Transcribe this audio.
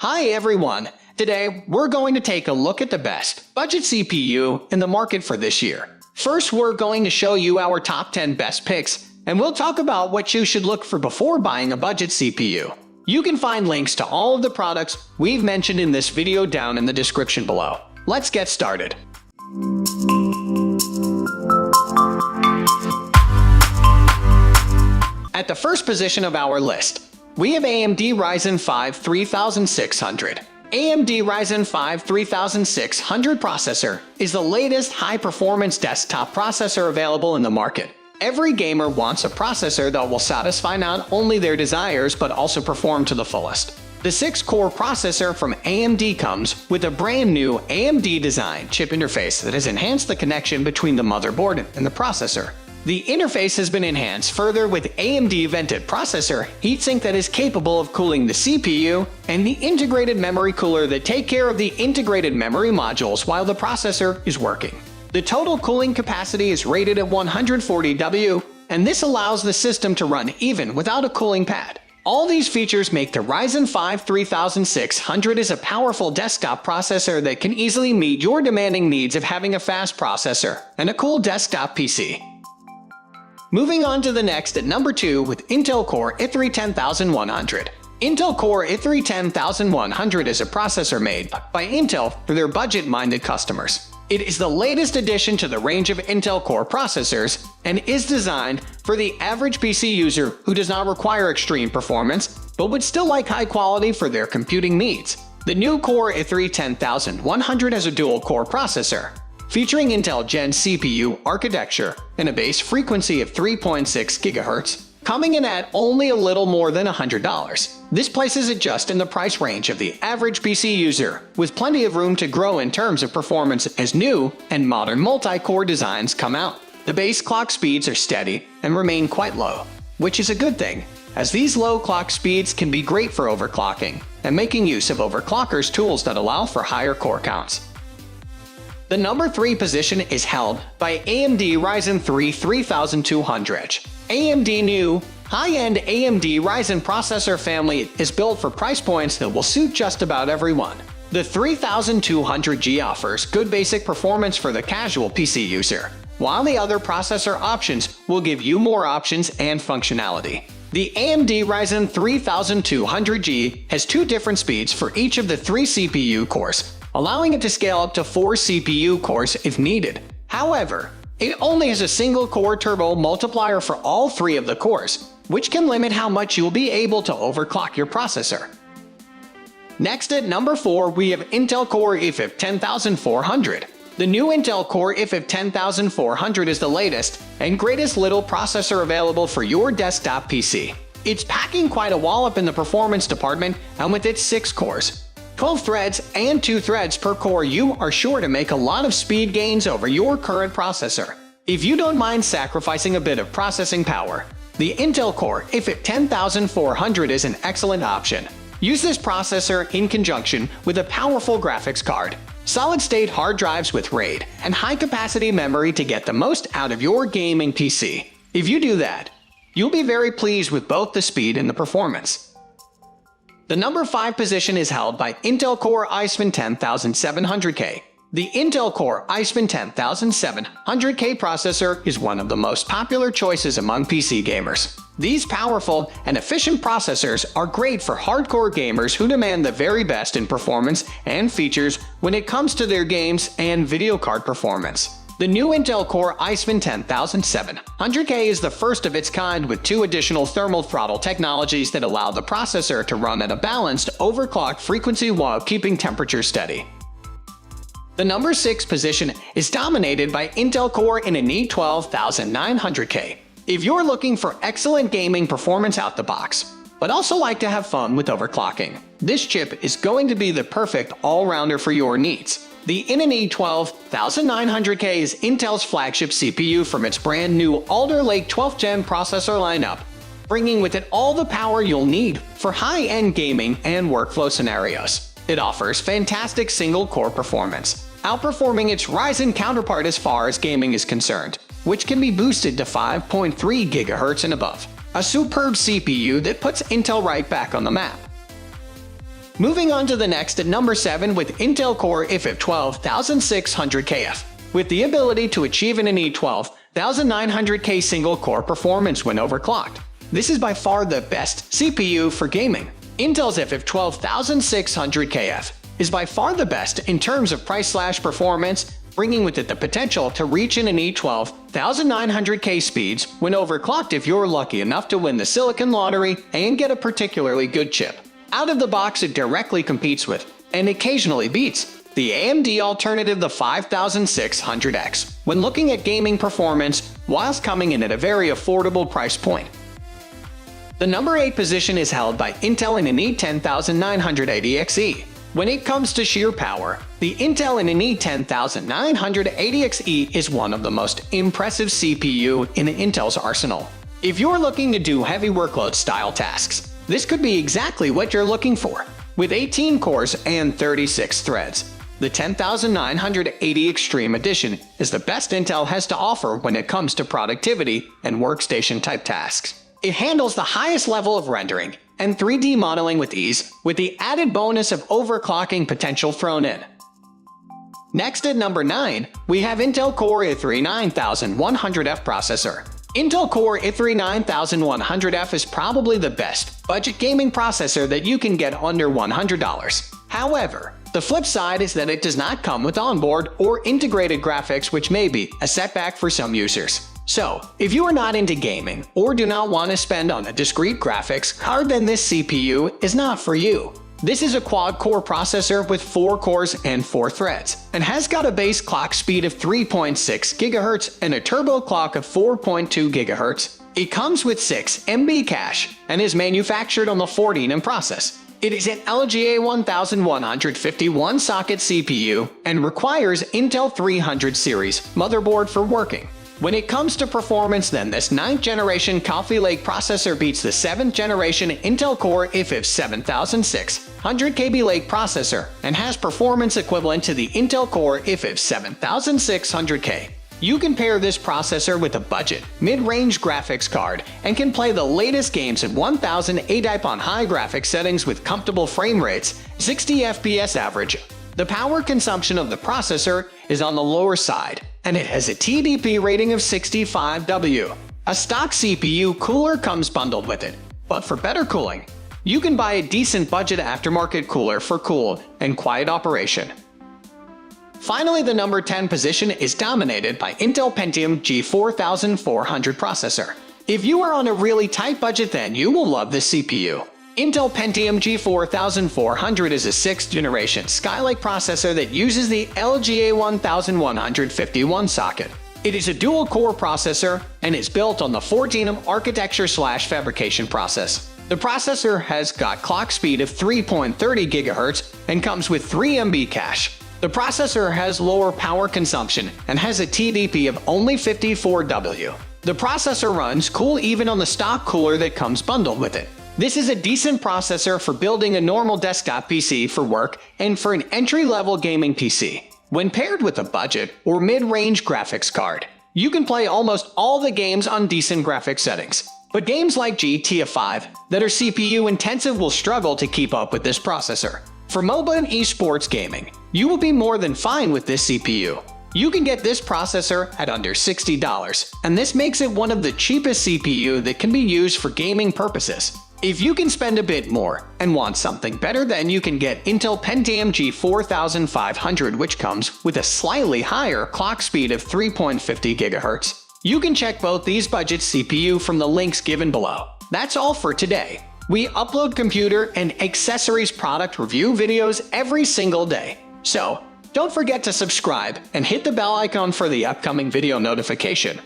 Hi everyone! Today, we're going to take a look at the best budget CPU in the market for this year. First, we're going to show you our top 10 best picks, and we'll talk about what you should look for before buying a budget CPU. You can find links to all of the products we've mentioned in this video down in the description below. Let's get started. At the first position of our list, we have AMD Ryzen 5 3600. AMD Ryzen 5 3600 processor is the latest high-performance desktop processor available in the market. Every gamer wants a processor that will satisfy not only their desires but also perform to the fullest. The 6-core processor from AMD comes with a brand new AMD-designed chip interface that has enhanced the connection between the motherboard and the processor. The interface has been enhanced further with AMD vented processor heatsink that is capable of cooling the CPU and the integrated memory cooler that take care of the integrated memory modules while the processor is working. The total cooling capacity is rated at 140 W, and this allows the system to run even without a cooling pad. All these features make the Ryzen 5 3600 as a powerful desktop processor that can easily meet your demanding needs of having a fast processor and a cool desktop PC. Moving on to the next at number 2 with Intel Core i3 10100. Intel Core i3 10100 is a processor made by Intel for their budget-minded customers. It is the latest addition to the range of Intel Core processors and is designed for the average PC user who does not require extreme performance but would still like high quality for their computing needs. The new Core i3 10100 has a dual-core processor, featuring Intel Gen CPU architecture and a base frequency of 3.6 GHz, coming in at only a little more than $100. This places it just in the price range of the average PC user, with plenty of room to grow in terms of performance as new and modern multi-core designs come out. The base clock speeds are steady and remain quite low, which is a good thing, as these low clock speeds can be great for overclocking and making use of overclockers tools that allow for higher core counts. The number 3 position is held by AMD Ryzen 3 3200. AMD new, high-end AMD Ryzen processor family is built for price points that will suit just about everyone. The 3200G offers good basic performance for the casual PC user, while the other processor options will give you more options and functionality. The AMD Ryzen 3200G has 2 different speeds for each of the 3 CPU cores, allowing it to scale up to 4 CPU cores if needed. However, it only has a single core turbo multiplier for all 3 of the cores, which can limit how much you will be able to overclock your processor. Next at number 4, we have Intel Core i5 10400. The new Intel Core i5 10400 is the latest and greatest little processor available for your desktop PC. It's packing quite a wallop in the performance department, and with its 6 cores, 12 threads and 2 threads per core, you are sure to make a lot of speed gains over your current processor. If you don't mind sacrificing a bit of processing power, the Intel Core i5 10400 is an excellent option. Use this processor in conjunction with a powerful graphics card, solid-state hard drives with RAID, and high-capacity memory to get the most out of your gaming PC. If you do that, you'll be very pleased with both the speed and the performance. The number 5 position is held by Intel Core i7 10700K. The Intel Core i7 10700K processor is one of the most popular choices among PC gamers. These powerful and efficient processors are great for hardcore gamers who demand the very best in performance and features when it comes to their games and video card performance. The new Intel Core i7 10700K is the first of its kind with 2 additional thermal throttle technologies that allow the processor to run at a balanced overclock frequency while keeping temperature steady. The number 6 position is dominated by Intel Core i i2-12900K. If you're looking for excellent gaming performance out the box, but also like to have fun with overclocking, this chip is going to be the perfect all-rounder for your needs. The i2-12900K is Intel's flagship CPU from its brand new Alder Lake 12th Gen processor lineup, bringing with it all the power you'll need for high-end gaming and workflow scenarios. It offers fantastic single-core performance, outperforming its Ryzen counterpart as far as gaming is concerned, which can be boosted to 5.3 GHz and above. A superb CPU that puts Intel right back on the map. Moving on to the next at number 7 with Intel Core i5-12600KF, with the ability to achieve an i12-9900K single-core performance when overclocked. This is by far the best CPU for gaming. Intel's i5-12600KF is by far the best in terms of price/performance, bringing with it the potential to reach an i12-9900K speeds when overclocked if you're lucky enough to win the Silicon Lottery and get a particularly good chip. Out of the box, it directly competes with, and occasionally beats, the AMD alternative, the 5600X, when looking at gaming performance, whilst coming in at a very affordable price point. The number 8 position is held by Intel in an i10980XE. When it comes to sheer power, the Intel in an i10980XE is one of the most impressive CPU in Intel's arsenal. If you're looking to do heavy workload style tasks, this could be exactly what you're looking for. With 18 cores and 36 threads, the 10980 Extreme Edition is the best Intel has to offer when it comes to productivity and workstation-type tasks. It handles the highest level of rendering and 3D modeling with ease, with the added bonus of overclocking potential thrown in. Next at number 9, we have Intel Core i3-9100F processor. Intel Core i3-9100F is probably the best budget gaming processor that you can get under $100. However, the flip side is that it does not come with onboard or integrated graphics, which may be a setback for some users. So, if you are not into gaming or do not want to spend on a discrete graphics card, then this CPU is not for you. This is a quad-core processor with 4 cores and 4 threads, and has got a base clock speed of 3.6 GHz and a turbo clock of 4.2 GHz. It comes with 6 MB cache and is manufactured on the 14nm process. It is an LGA 1151 socket CPU and requires Intel 300 series motherboard for working. When it comes to performance, then this 9th generation Coffee Lake processor beats the 7th generation Intel Core i5-7600 Kaby Lake processor and has performance equivalent to the Intel Core i5-7600K. You can pair this processor with a budget, mid-range graphics card and can play the latest games at 1000 ADIP on high graphics settings with comfortable frame rates, 60 FPS average. The power consumption of the processor is on the lower side, and it has a TDP rating of 65W. A stock CPU cooler comes bundled with it, but for better cooling, you can buy a decent budget aftermarket cooler for cool and quiet operation. Finally, the number 10 position is dominated by Intel Pentium G4400 processor. If you are on a really tight budget, then you will love this CPU. Intel Pentium G4400 is a 6th generation Skylake processor that uses the LGA 1151 socket. It is a dual-core processor and is built on the 14nm architecture/fabrication process. The processor has got clock speed of 3.30 GHz and comes with 3 MB cache. The processor has lower power consumption and has a TDP of only 54W. The processor runs cool even on the stock cooler that comes bundled with it. This is a decent processor for building a normal desktop PC for work and for an entry-level gaming PC. When paired with a budget or mid-range graphics card, you can play almost all the games on decent graphics settings. But games like GTA 5 that are CPU intensive will struggle to keep up with this processor. For mobile and esports gaming, you will be more than fine with this CPU. You can get this processor at under $60, and this makes it one of the cheapest CPU that can be used for gaming purposes. If you can spend a bit more and want something better, then you can get Intel Pentium G4500, which comes with a slightly higher clock speed of 3.50 GHz. You can check both these budget CPU from the links given below. That's all for today. We upload computer and accessories product review videos every single day. So, don't forget to subscribe and hit the bell icon for the upcoming video notification.